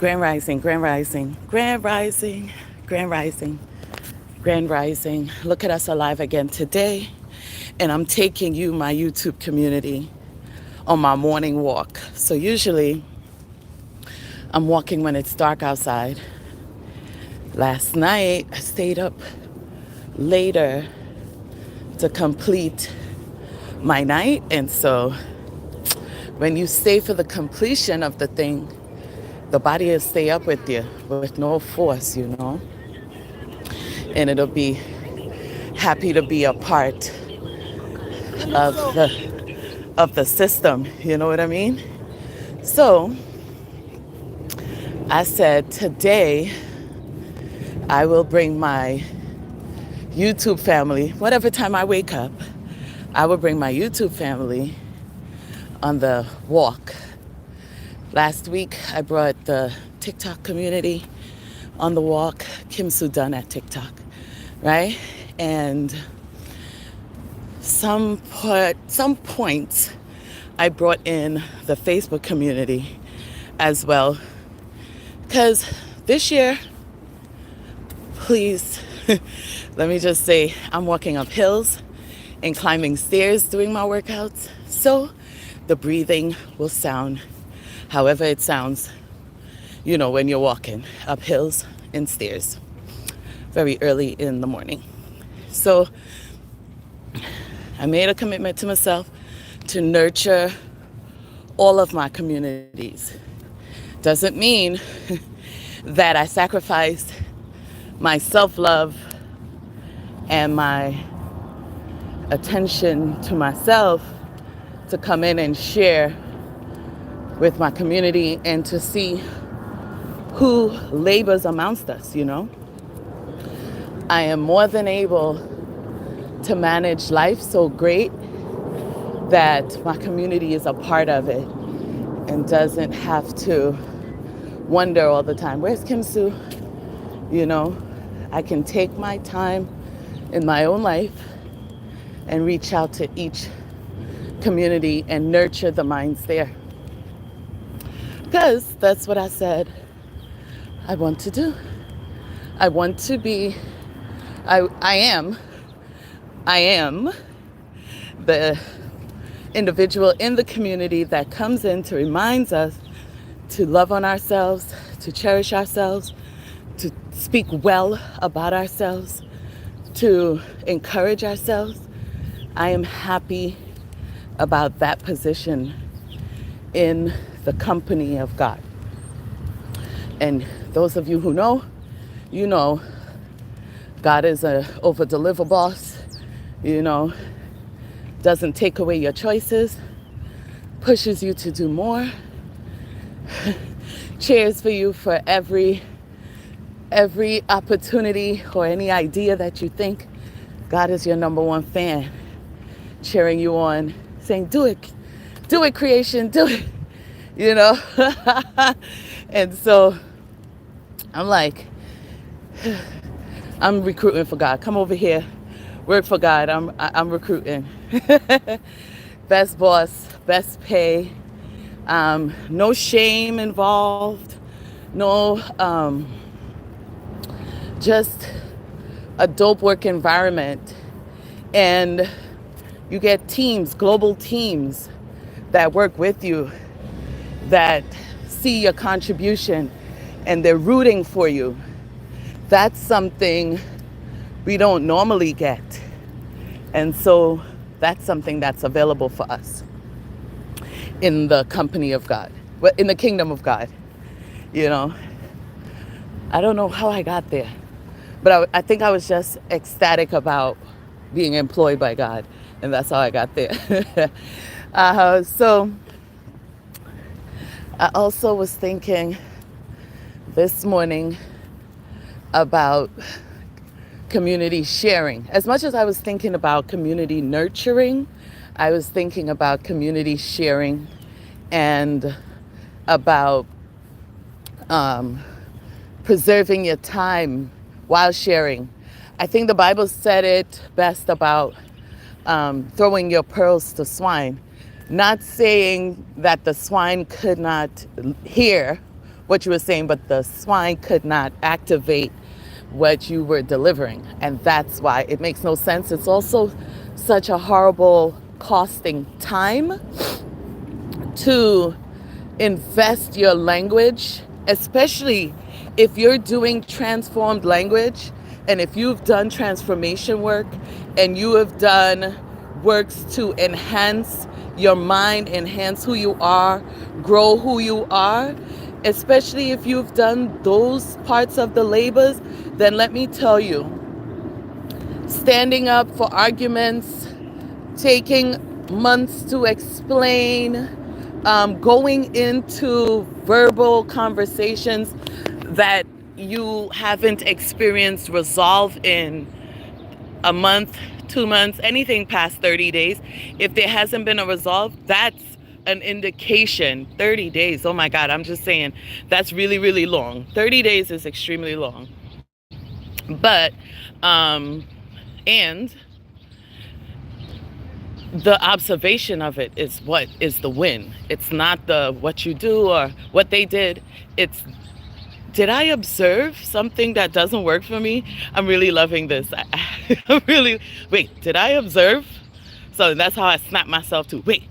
Grand Rising, Grand Rising, Grand Rising, Grand Rising, Grand Rising. Look at us alive again today. And I'm taking you, my YouTube community, on my morning walk. So usually I'm walking when it's dark outside. Last night I stayed up later to complete my night. And so when you stay for the completion of the thing, the body will stay up with you with no force, and it'll be happy to be a part of the system. You know what I mean? So I said today I will bring my YouTube family, whatever time I wake up, I will bring my YouTube family on the walk. Last week I brought the TikTok community on the walk, Kim Sudan at TikTok, right? And some points I brought in the Facebook community as well. Because this year, please, let me just say, I'm walking up hills and climbing stairs doing my workouts. So the breathing will sound however it sounds, when you're walking up hills and stairs very early in the morning. So I made a commitment to myself to nurture all of my communities. Doesn't mean that I sacrificed my self-love and my attention to myself to come in and share with my community and to see who labors amongst us, I am more than able to manage life so great that my community is a part of it and doesn't have to wonder all the time, where's Kim Sue? I can take my time in my own life and reach out to each community and nurture the minds there. Because that's what I said I want to do. I want to be, I am the individual in the community that comes in to remind us to love on ourselves, to cherish ourselves, to speak well about ourselves, to encourage ourselves. I am happy about that position in the company of God. And those of you who know, God is a over-deliver boss, doesn't take away your choices, pushes you to do more, cheers for you for every opportunity or any idea that you think. God is your number one fan, cheering you on, saying, do it, creation, do it, And so I'm like, I'm recruiting for God. Come over here, work for God. I'm recruiting. Best boss, best pay, no shame involved, no, just a dope work environment. And you get teams, global teams that work with you, that see your contribution and they're rooting for you. That's something we don't normally get. And so that's something that's available for us in the company of God, in the kingdom of God. I don't know how I got there, but I think I was just ecstatic about being employed by God, and that's how I got there. So I also was thinking this morning about community sharing. As much as I was thinking about community nurturing, I was thinking about community sharing and about preserving your time while sharing. I think the Bible said it best about throwing your pearls to swine. Not saying that the swine could not hear what you were saying, but the swine could not activate what you were delivering. And that's why it makes no sense. It's also such a horrible costing time to invest your language, especially if you're doing transformed language and if you've done transformation work and you have done works to enhance your mind, enhance who you are, grow who you are, especially if you've done those parts of the labors, then let me tell you, standing up for arguments, taking months to explain, going into verbal conversations that you haven't experienced resolve in a month, 2 months, anything past 30 days. If there hasn't been a resolve, that's an indication. 30 days, oh my God, I'm just saying, that's really, really long. 30 days is extremely long. But, and the observation of it is what is the win. It's not the what you do or what they did. It's, did I observe something that doesn't work for me? I'm really loving this. I'm really, wait, did I observe? So that's how I snap myself to, wait,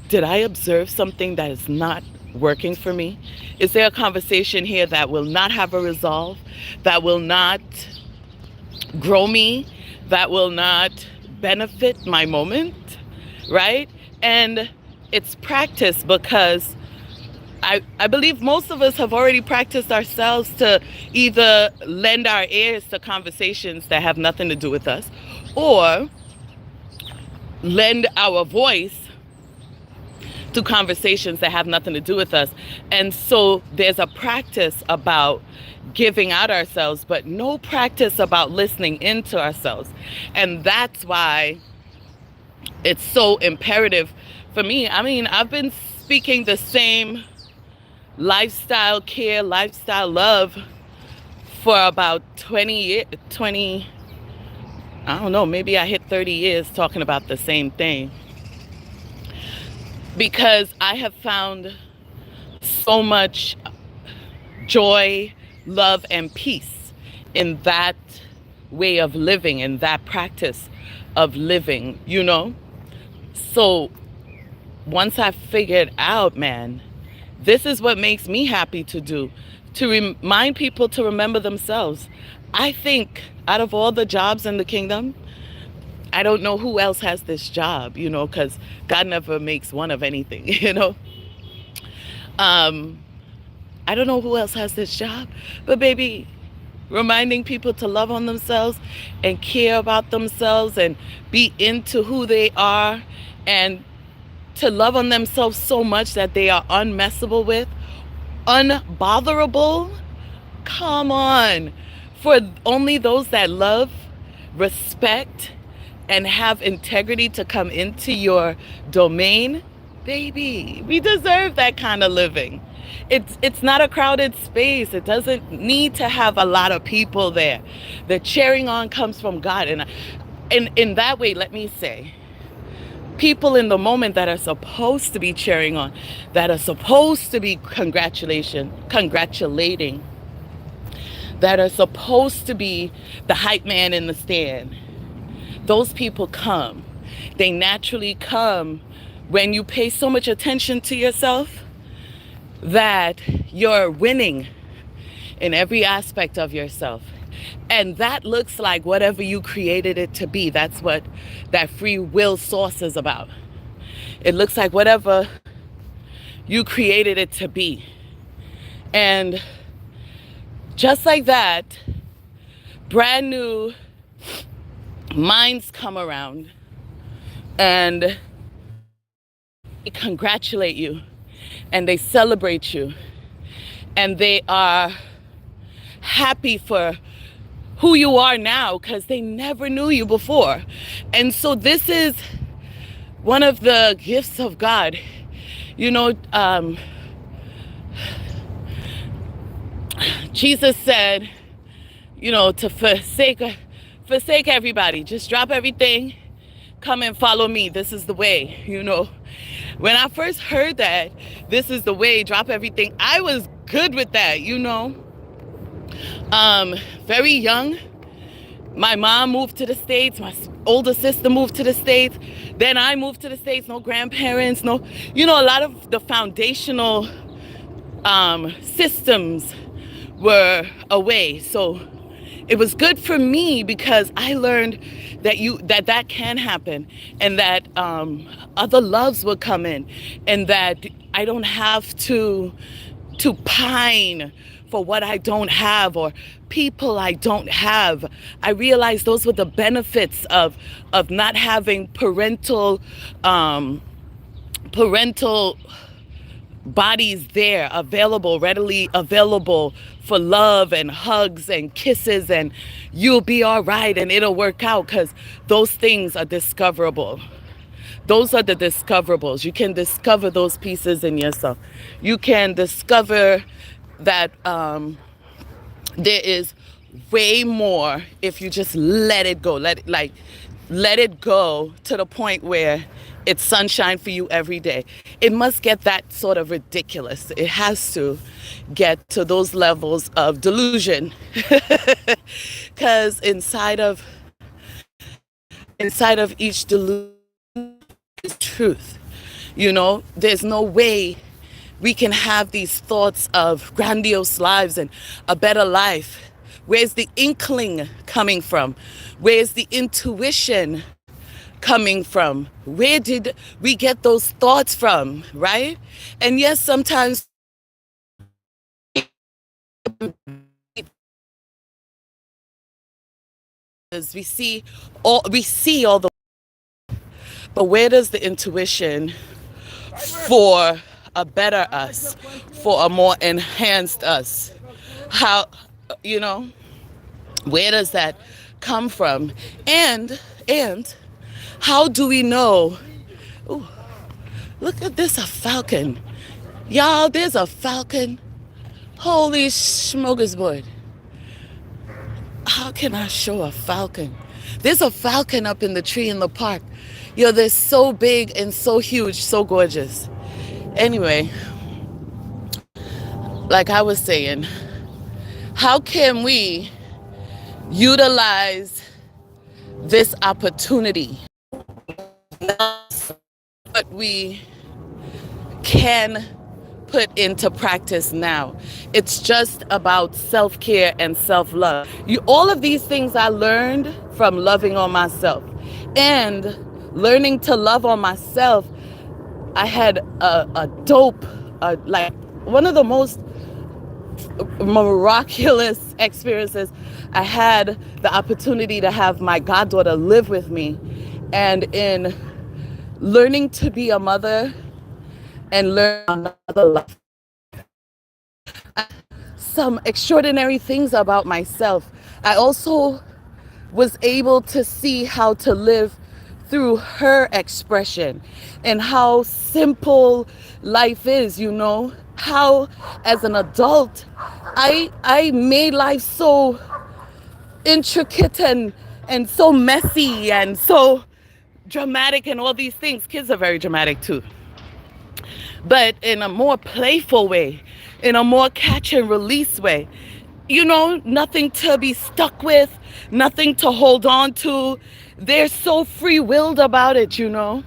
did I observe something that is not working for me? Is there a conversation here that will not have a resolve, that will not grow me, that will not benefit my moment, right? And it's practice, because I believe most of us have already practiced ourselves to either lend our ears to conversations that have nothing to do with us, or lend our voice to conversations that have nothing to do with us. And so there's a practice about giving out ourselves, but no practice about listening into ourselves. And that's why it's so imperative for me. I mean, I've been speaking the same lifestyle care, lifestyle love for about 20 years, I don't know, maybe I hit 30 years talking about the same thing. Because I have found so much joy, love, and peace in that way of living, in that practice of living, you know? So once I figured out, man, this is what makes me happy to do, to remind people to remember themselves. I think out of all the jobs in the kingdom, I don't know who else has this job, you know, because God never makes one of anything, you know. I don't know who else has this job, but baby, reminding people to love on themselves and care about themselves and be into who they are, and to love on themselves so much that they are unmessable with, unbotherable. Come on. For only those that love, respect, and have integrity to come into your domain, baby, we deserve that kind of living. It's not a crowded space. It doesn't need to have a lot of people there. The cheering on comes from God. And in that way, let me say, people in the moment that are supposed to be cheering on, that are supposed to be congratulating, that are supposed to be the hype man in the stand, those people come. They naturally come when you pay so much attention to yourself that you're winning in every aspect of yourself. And that looks like whatever you created it to be. That's what that free will source is about. It looks like whatever you created it to be. And just like that, brand new minds come around and they congratulate you and they celebrate you and they are happy for who you are now because they never knew you before. And so this is one of the gifts of God. You know, Jesus said, you know, to forsake everybody, just drop everything, come and follow me. This is the way, you know. When I first heard that, this is the way, drop everything, I was good with that, you know. Very young, my mom moved to the States. My older sister moved to the States. Then I moved to the States. No grandparents, no, you know, a lot of the foundational systems were away. So it was good for me because I learned that can happen, and that other loves will come in, and that I don't have to pine for what I don't have or people I don't have. I realized those were the benefits of not having parental bodies there available, readily available for love and hugs and kisses and you'll be all right and it'll work out, because those things are discoverable. Those are the discoverables. You can discover those pieces in yourself. You can discover that there is way more if you just let it go. Let it go to the point where it's sunshine for you every day. It must get that sort of ridiculous. It has to get to those levels of delusion. Because inside of each delusion is truth. You know, there's no way we can have these thoughts of grandiose lives and a better life. Where's the inkling coming from? Where's the intuition coming from? Where did we get those thoughts from, right? And yes, sometimes we see all the, but where does the intuition for a better us, for a more enhanced us, how, you know, where does that come from? And how do we know? Ooh, look at this, a falcon. Y'all, there's a falcon. Holy smorgasbord. How can I show a falcon? There's a falcon up in the tree in the park. Yo, they're so big and so huge, so gorgeous. Anyway, like I was saying, how can we utilize this opportunity? What we can put into practice now. It's just about self-care and self-love. All of these things I learned from loving on myself. And learning to love on myself, I had a dope, like one of the most miraculous experiences. I had the opportunity to have my goddaughter live with me. And in learning to be a mother and learn another life, some extraordinary things about myself. I also was able to see how to live through her expression and how simple life is, you know, how as an adult I made life so intricate and so messy and so dramatic and all these things. Kids are very dramatic too, but in a more playful way, in a more catch and release way. You know, nothing to be stuck with, nothing to hold on to. They're so free-willed about it, you know.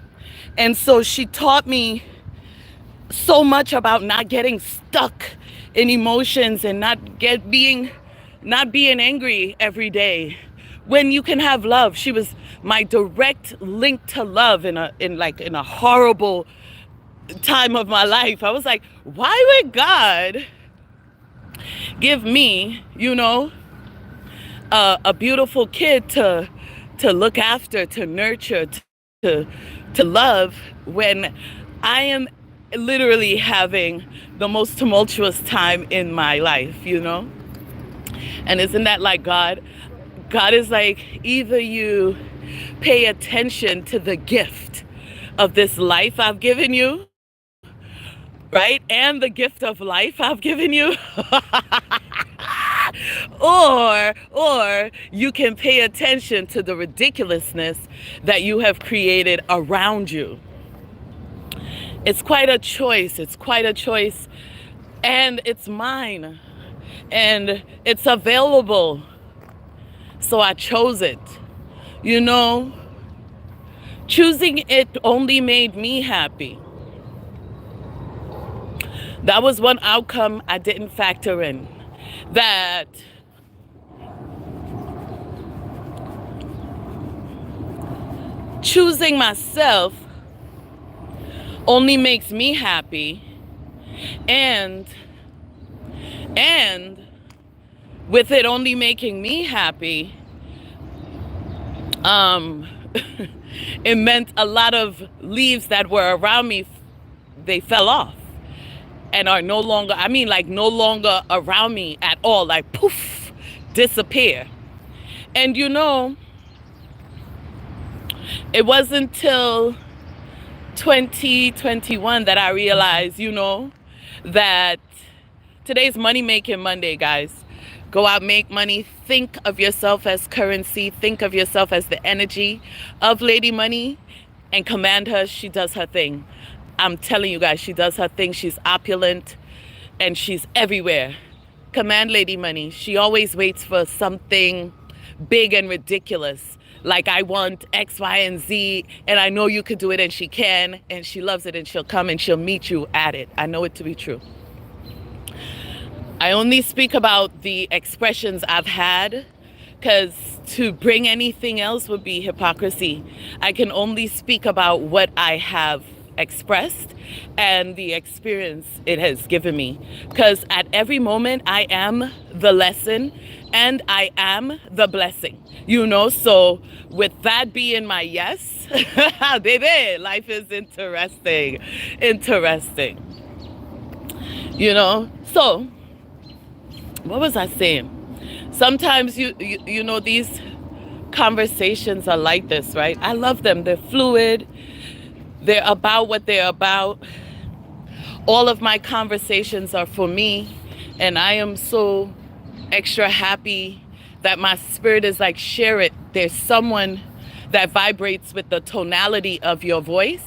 And so she taught me so much about not getting stuck in emotions and not being angry every day when you can have love. She was my direct link to love in a horrible time of my life. I was like, why would God give me, you know, a beautiful kid to look after, to nurture, to love, when I am literally having the most tumultuous time in my life, you know? And isn't that like God? God is like, either you pay attention to the gift of this life I've given you, right? And the gift of life I've given you. or you can pay attention to the ridiculousness that you have created around you. It's quite a choice. It's quite a choice and it's mine and it's available. So I chose it. You know, choosing it only made me happy. That was one outcome I didn't factor in. That choosing myself only makes me happy, and and with it only making me happy, um it meant a lot of leaves that were around me, they fell off and are no longer, I mean, like no longer around me at all, like poof, disappear. And you know, it wasn't till 2021 that I realized, you know, that today's money making Monday, guys. Go out, make money. Think of yourself as currency. Think of yourself as the energy of Lady Money, and command her. She does her thing. I'm telling you guys, she does her thing. She's opulent and she's everywhere. Command Lady Money. She always waits for something big and ridiculous. Like, I want X, Y, and Z, and I know you could do it, and she can, and she loves it, and she'll come and she'll meet you at it. I know it to be true. I only speak about the expressions I've had, because to bring anything else would be hypocrisy. I can only speak about what I have expressed and the experience it has given me. Because at every moment, I am the lesson and I am the blessing. You know, so with that being my yes, baby, life is interesting. Interesting. You know, so what was I saying? Sometimes you know, these conversations are like this, right? I love them. They're fluid. They're about what they're about. All of my conversations are for me, and I am so extra happy that my spirit is like, share it. There's someone that vibrates with the tonality of your voice,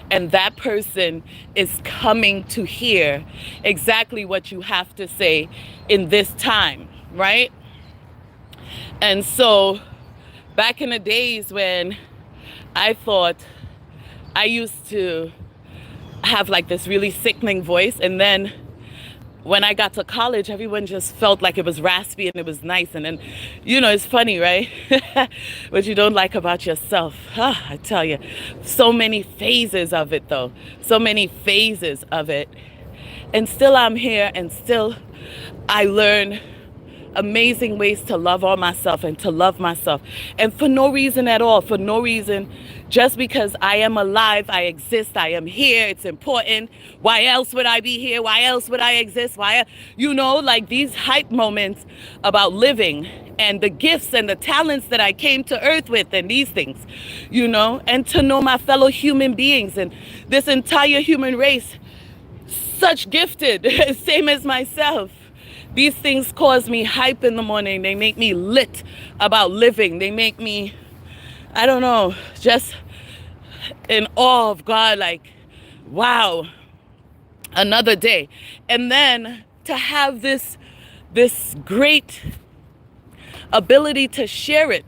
and that person is coming to hear exactly what you have to say in this time, right? And so back in the days when I thought I used to have like this really sickening voice, and then when I got to college, everyone just felt like it was raspy and it was nice. And then, you know, it's funny, right? What you don't like about yourself. I tell you, so many phases of it, though. So many phases of it. And still I'm here, and still I learn amazing ways to love on myself and to love myself. And for no reason at all, for no reason, just because I am alive, I exist, I am here, it's important. Why else would I be here? Why else would I exist? Why, you know, like these hype moments about living and the gifts and the talents that I came to earth with, and these things, you know, and to know my fellow human beings and this entire human race, such gifted, same as myself. These things cause me hype in the morning. They make me lit about living. They make me, I don't know, just in awe of God, like, wow, another day. And then to have this great ability to share it.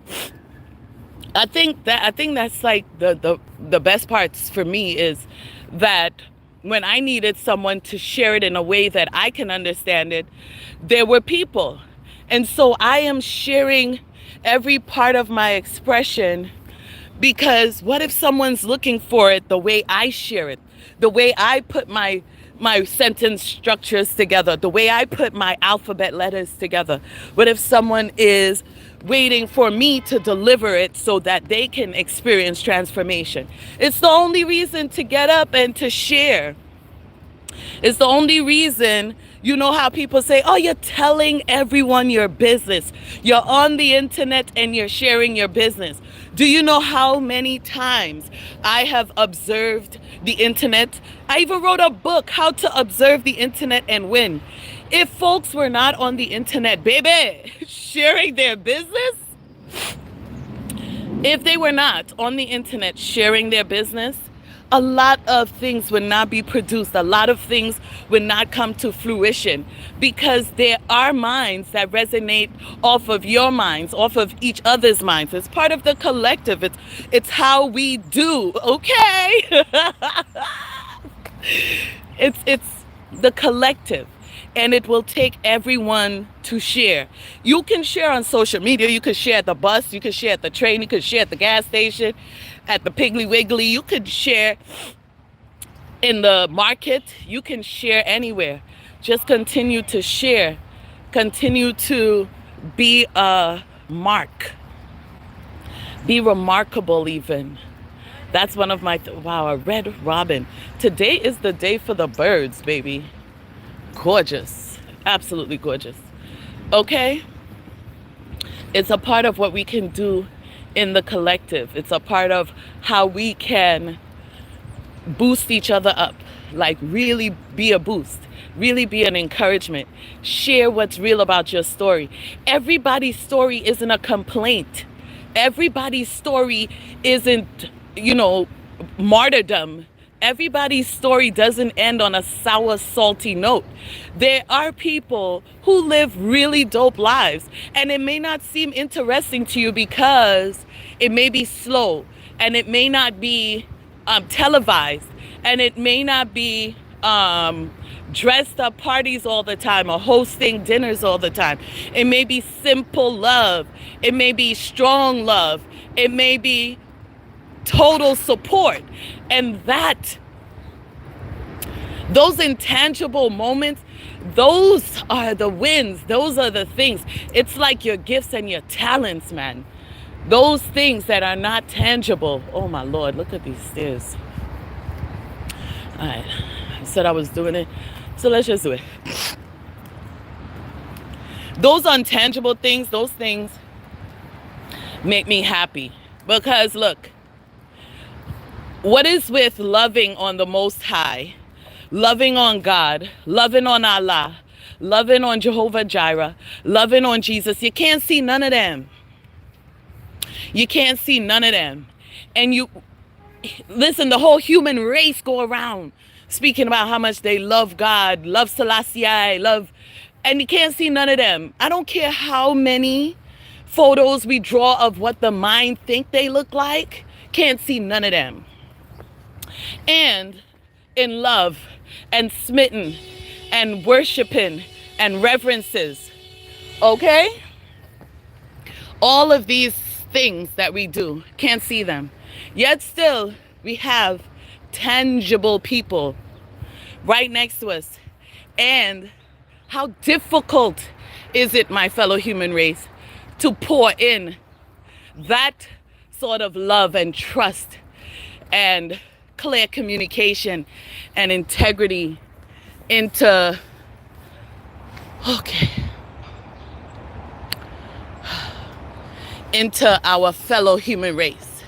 I think that's like the best parts for me, is that when I needed someone to share it in a way that I can understand it, there were people. And so I am sharing every part of my expression, because what if someone's looking for it the way I share it, the way I put my sentence structures together, the way I put my alphabet letters together? What if someone is waiting for me to deliver it so that they can experience transformation? It's the only reason to get up and to share. It's the only reason. You know how people say, oh, you're telling everyone your business. You're on the internet and you're sharing your business. Do you know how many times I have observed the internet? I even wrote a book, How to Observe the Internet and Win. If folks were not on the internet, baby, sharing their business, if they were not on the internet sharing their business, a lot of things would not be produced. A lot of things would not come to fruition because there are minds that resonate off of your minds, off of each other's minds. It's part of the collective. It's how we do, okay? It's the collective. And it will take everyone to share. You can share on social media. You could share at the bus. You could share at the train. You could share at the gas station, at the Piggly Wiggly. You could share in the market. You can share anywhere. Just continue to share. Continue to be a mark. Be remarkable even. That's one of my, wow, a red robin. Today is the day for the birds, baby. Gorgeous, absolutely gorgeous. Okay, it's a part of what we can do in the collective. It's a part of how we can boost each other up, like really be a boost, really be an encouragement. Share what's real about your story. Everybody's story isn't a complaint. Everybody's story isn't, martyrdom. Everybody's story doesn't end on a sour, salty note. There are people who live really dope lives, and it may not seem interesting to you because it may be slow, and it may not be televised, and it may not be dressed up parties all the time or hosting dinners all the time. It may be simple love. It may be strong love. It may be total support. And those intangible moments, those are the wins. Those are the things. It's like your gifts and your talents, man. Those things that are not tangible. Oh my Lord, look at these stairs. All right, I said I was doing it, so let's just do it. Those untangible things, those things make me happy. Because look, what is with loving on the Most High, loving on God, loving on Allah, loving on Jehovah Jireh, loving on Jesus? You can't see none of them. You can't see none of them. And listen, the whole human race go around speaking about how much they love God, love Selassie, and you can't see none of them. I don't care how many photos we draw of what the mind think they look like, can't see none of them. And in love and smitten and worshiping and reverences, okay? All of these things that we do, can't see them. Yet still, we have tangible people right next to us. And how difficult is it, my fellow human race, to pour in that sort of love and trust and clear communication and integrity into, into our fellow human race.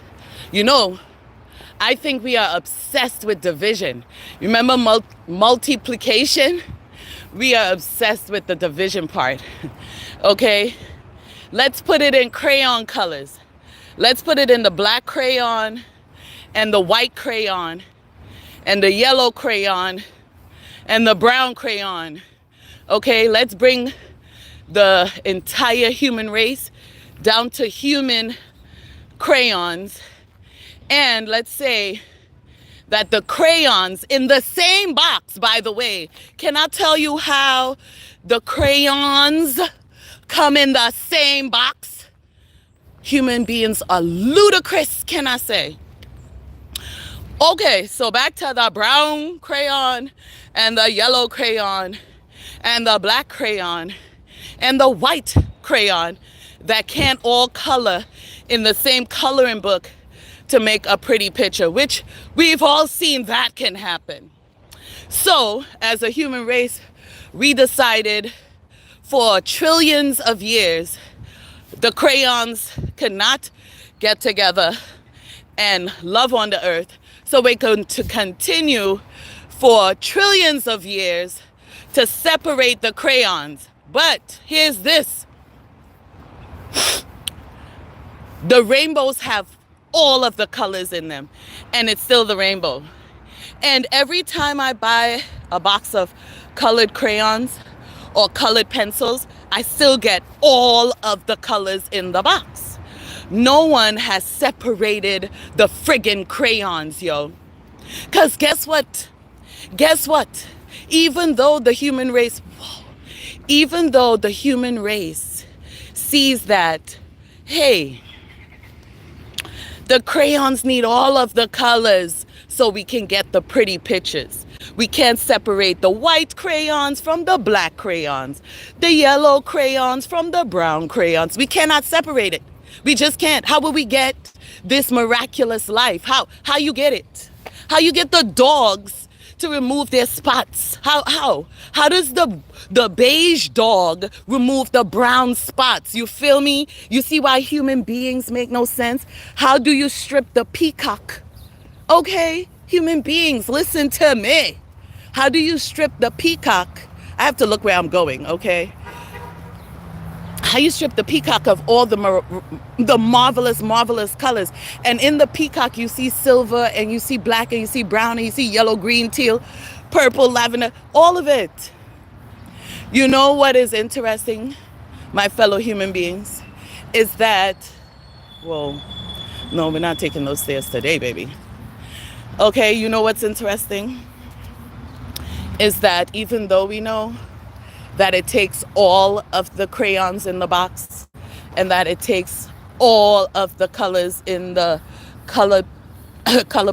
I think we are obsessed with division. Remember multiplication? We are obsessed with the division part. Okay? Let's put it in crayon colors. Let's put it in the black crayon and the white crayon and the yellow crayon and the brown crayon. Okay? Let's bring the entire human race down to human crayons. And let's say that the crayons in the same box, by the way, can I tell you how the crayons come in the same box? Human beings are ludicrous, can I say? Okay, so back to the brown crayon and the yellow crayon and the black crayon and the white crayon that can't all color in the same coloring book to make a pretty picture, which we've all seen that can happen. So, as a human race, we decided for trillions of years, the crayons could not get together and love on the earth. So we're going to continue for trillions of years to separate the crayons. But here's this. The rainbows have all of the colors in them, and it's still the rainbow. And every time I buy a box of colored crayons or colored pencils, I still get all of the colors in the box. No one has separated the friggin' crayons, yo. Because guess what? Guess what? Even though the human race, even though the human race sees that, hey, the crayons need all of the colors so we can get the pretty pictures. We can't separate the white crayons from the black crayons, the yellow crayons from the brown crayons. We cannot separate it. We just can't. How will we get this miraculous life? How you get it? How you get the dogs to remove their spots? How does the beige dog remove the brown spots? You feel me? You see why human beings make no sense? How do you strip the peacock? Okay, human beings, listen to me. How do you strip the peacock? I have to look where I'm going, okay? How you strip the peacock of all the marvelous, marvelous colors. And in the peacock, you see silver, and you see black, and you see brown, and you see yellow, green, teal, purple, lavender, all of it. You know what is interesting, my fellow human beings, is that, well, no, we're not taking those stairs today, baby. Okay, you know what's interesting? Is that even though we know that it takes all of the crayons in the box and that it takes all of the colors in the color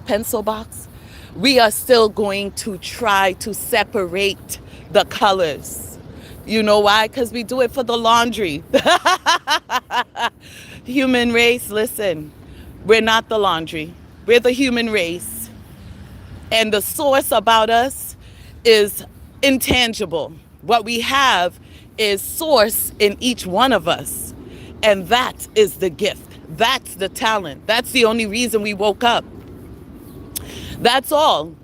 pencil box, we are still going to try to separate the colors. You know why? Because we do it for the laundry. Human race, listen, we're not the laundry. We're the human race. And the source about us is intangible. What we have is source in each one of us. And that is the gift. That's the talent. That's the only reason we woke up. That's all.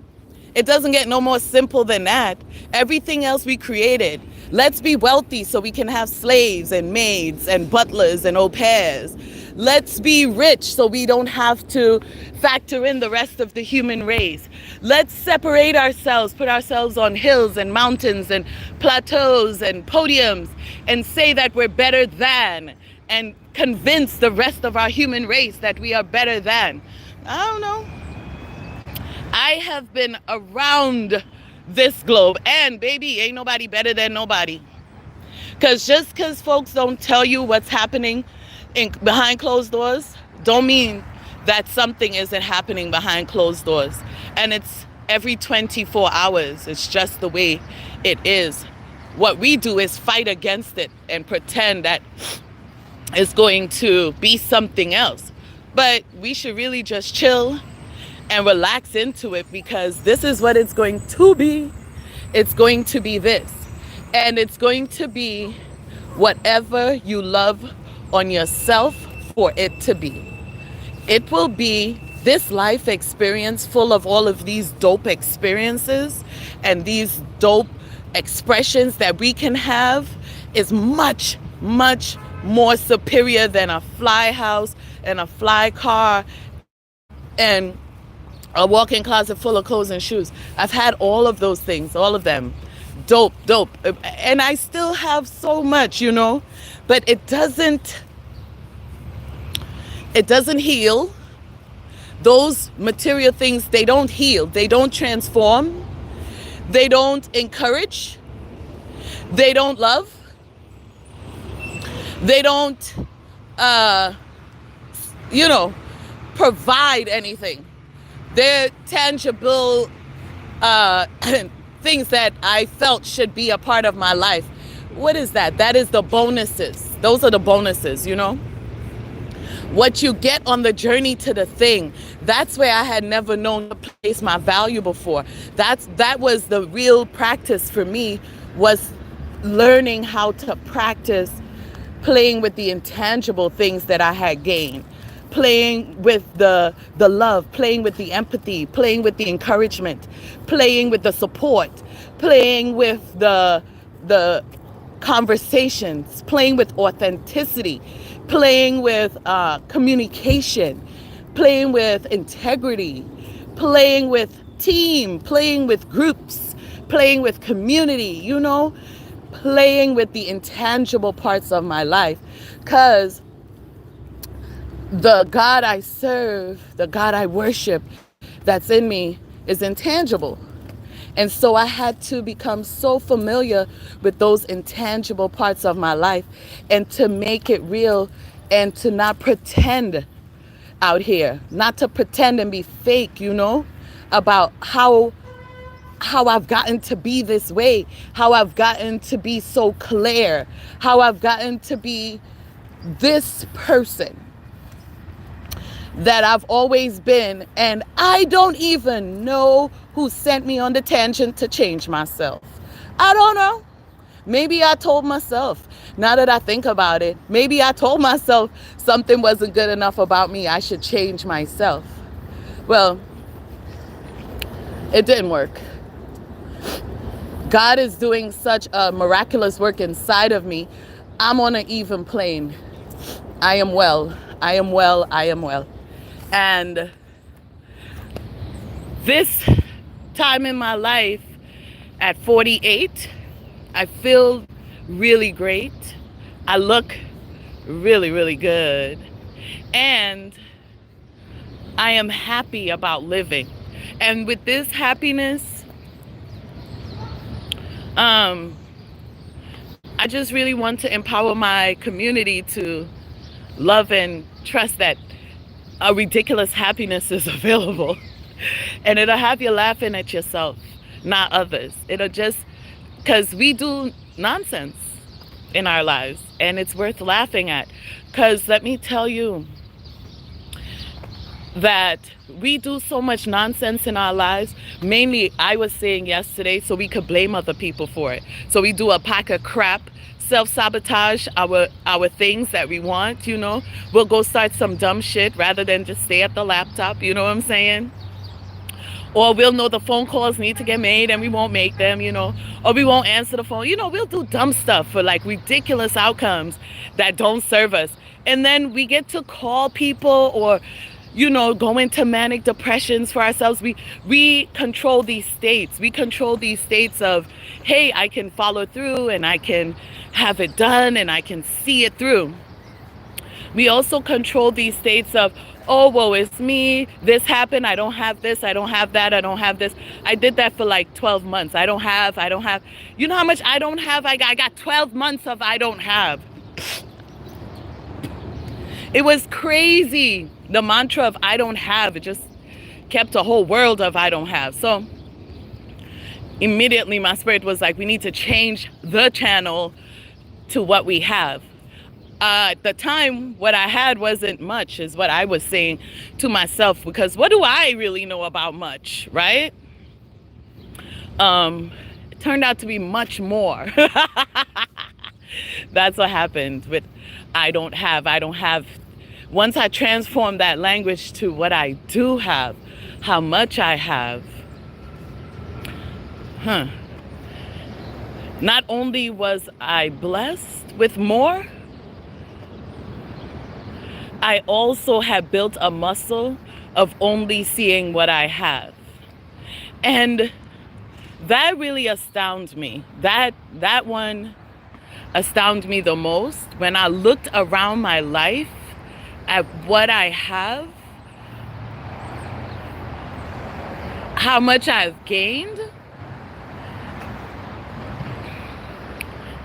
It doesn't get no more simple than that. Everything else we created. Let's be wealthy so we can have slaves and maids and butlers and au pairs. Let's be rich so we don't have to factor in the rest of the human race. Let's separate ourselves, put ourselves on hills and mountains and plateaus and podiums and say that we're better than, and convince the rest of our human race that we are better than. I don't know. I have been around this globe, and baby, ain't nobody better than nobody. Because just because folks don't tell you what's happening behind closed doors, don't mean that something isn't happening behind closed doors. And it's every 24 hours. It's just the way it is. What we do is fight against it and pretend that it's going to be something else. But we should really just chill and relax into it, because this is what it's going to be. It's going to be this. And it's going to be whatever you love on yourself for it to be. It will be this life experience full of all of these dope experiences and these dope expressions that we can have is much, much more superior than a fly house and a fly car and a walk-in closet full of clothes and shoes. I've had all of those things, all of them. Dope. And I still have so much, you know, but it doesn't heal. Those material things, they don't heal. They don't transform. They don't encourage. They don't love. They don't, provide anything. They're tangible things that I felt should be a part of my life. What is that? That is the bonuses. Those are the bonuses, you know? What you get on the journey to the thing, that's where I had never known to place my value before. That was the real practice for me, was learning how to practice playing with the intangible things that I had gained. Playing with the love, playing with the empathy, playing with the encouragement, playing with the support, playing with the conversations, playing with authenticity, playing with communication, playing with integrity, playing with team, playing with groups, playing with community, playing with the intangible parts of my life. Because the God I serve, the God I worship that's in me is intangible. And so I had to become so familiar with those intangible parts of my life and to make it real and to not pretend out here, not to pretend and be fake, about how I've gotten to be this way, how I've gotten to be so clear, how I've gotten to be this person that I've always been, and I don't even know who sent me on the tangent to change myself. I don't know. Maybe I told myself. Now that I think about it, maybe I told myself something wasn't good enough about me. I should change myself. Well, it didn't work. God is doing such a miraculous work inside of me. I'm on an even plane. I am well. I am well. I am well. And this time in my life at 48, I feel really great. I look really, really good. And I am happy about living. And with this happiness, I just really want to empower my community to love and trust that a ridiculous happiness is available. And it'll have you laughing at yourself, not others. It'll just, because we do nonsense in our lives and it's worth laughing at. Because let me tell you that we do so much nonsense in our lives. Mainly, I was saying yesterday, so we could blame other people for it. So we do a pack of crap, self-sabotage our things that we want, We'll go start some dumb shit rather than just stay at the laptop, you know what I'm saying? Or we'll know the phone calls need to get made and we won't make them, Or we won't answer the phone. We'll do dumb stuff for like ridiculous outcomes that don't serve us. And then we get to call people or, go into manic depressions for ourselves. We control these states. We control these states of, hey, I can follow through and I can have it done and I can see it through. We also control these states of, oh, woe is me, this happened, I don't have this, I don't have that, I don't have this. I did that for like 12 months. I don't have. You know how much I don't have? I got 12 months of I don't have. It was crazy. The mantra of I don't have, it just kept a whole world of I don't have. So immediately my spirit was like, we need to change the channel to what we have. At the time, what I had wasn't much, is what I was saying to myself, because what do I really know about much, right? It turned out to be much more. That's what happened with I don't have. Once I transformed that language to what I do have, how much I have, not only was I blessed with more, I also have built a muscle of only seeing what I have. And that really astounds me. That one astounds me the most. When I looked around my life at what I have, how much I've gained.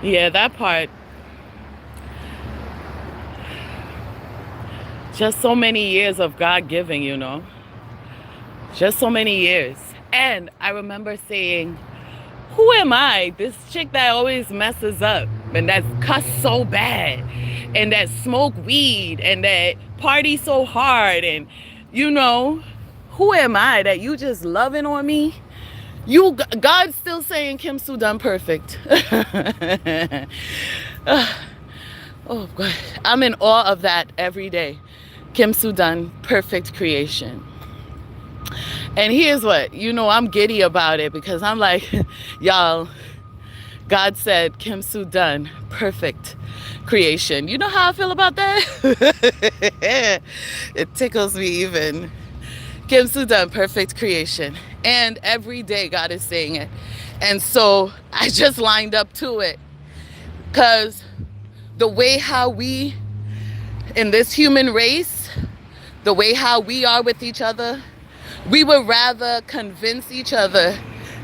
Yeah, that part. Just so many years of God giving, Just so many years. And I remember saying, who am I? This chick that always messes up and that cuss so bad and that smoke weed and that party so hard and, who am I that you just loving on me? God's still saying Kim Sue done perfect. Oh, God. I'm in awe of that every day. Kim Sue done perfect creation. And here's what, I'm giddy about it because I'm like, y'all, God said, Kim Soo done, perfect creation. You know how I feel about that? It tickles me even. Kim Soo done, perfect creation. And every day God is saying it. And so I just lined up to it. Because the way how we, in this human race, the way how we are with each other, we would rather convince each other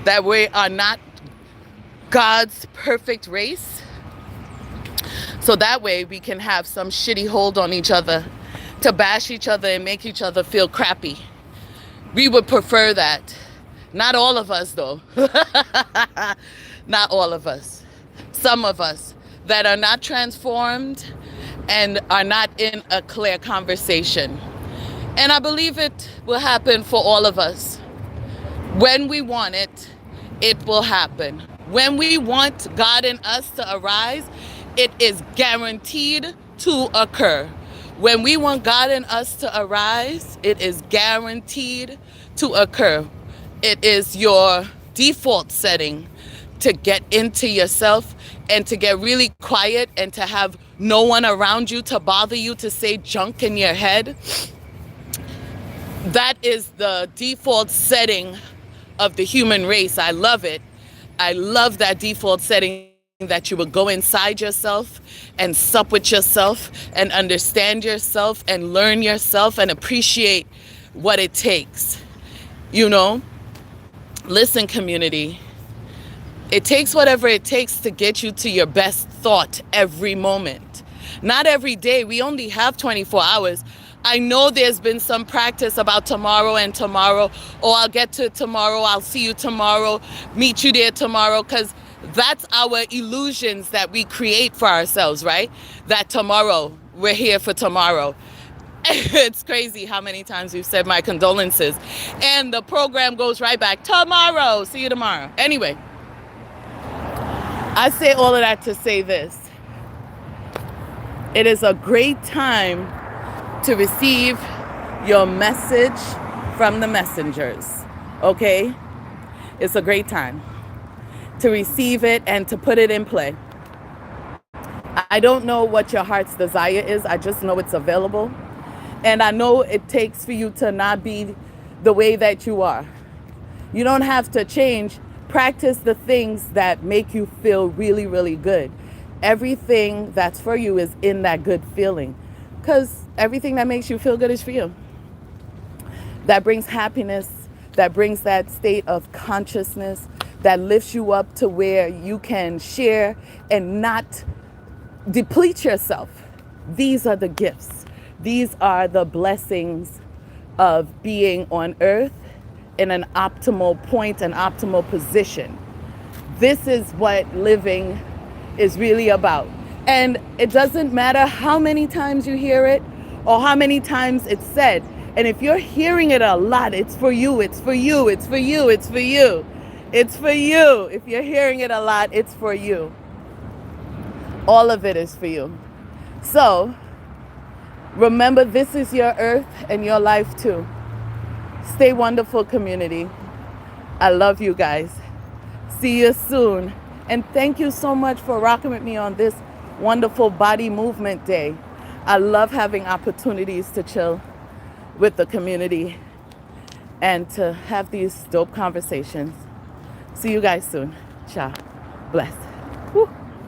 that we are not God's perfect race. So that way we can have some shitty hold on each other to bash each other and make each other feel crappy. We would prefer that. Not all of us though. Not all of us. Some of us that are not transformed and are not in a clear conversation. And I believe it will happen for all of us. When we want it, it will happen. When we want God in us to arise, it is guaranteed to occur. When we want God in us to arise, it is guaranteed to occur. It is your default setting to get into yourself and to get really quiet and to have no one around you to bother you to say junk in your head. That is the default setting of the human race. I love it. I love that default setting, that you would go inside yourself and sup with yourself and understand yourself and learn yourself and appreciate what it takes. You know, listen, community, it takes whatever it takes to get you to your best thought every moment. Not every day. We only have 24 hours. I know there's been some practice about tomorrow and tomorrow. Oh, I'll get to it tomorrow. I'll see you tomorrow. Meet you there tomorrow. Because that's our illusions that we create for ourselves, right? That tomorrow, we're here for tomorrow. It's crazy how many times we've said my condolences. And the program goes right back. Tomorrow. See you tomorrow. Anyway, I say all of that to say this. It is a great time to receive your message from the messengers, okay? It's a great time to receive it and to put it in play. I don't know what your heart's desire is. I just know it's available. And I know it takes for you to not be the way that you are. You don't have to change. Practice the things that make you feel really, really good. Everything that's for you is in that good feeling. Because everything that makes you feel good is for you. That brings happiness, that brings that state of consciousness, that lifts you up to where you can share and not deplete yourself. These are the gifts. These are the blessings of being on earth in an optimal point, an optimal position. This is what living is really about. And it doesn't matter how many times you hear it or how many times it's said. And if you're hearing it a lot, it's for you, it's for you, it's for you, it's for you. It's for you. If you're hearing it a lot, it's for you. All of it is for you. So remember, this is your earth and your life too. Stay wonderful, community. I love you guys. See you soon. And thank you so much for rocking with me on this wonderful body movement day. I love having opportunities to chill with the community and to have these dope conversations. See you guys soon. Ciao. Bless. Woo.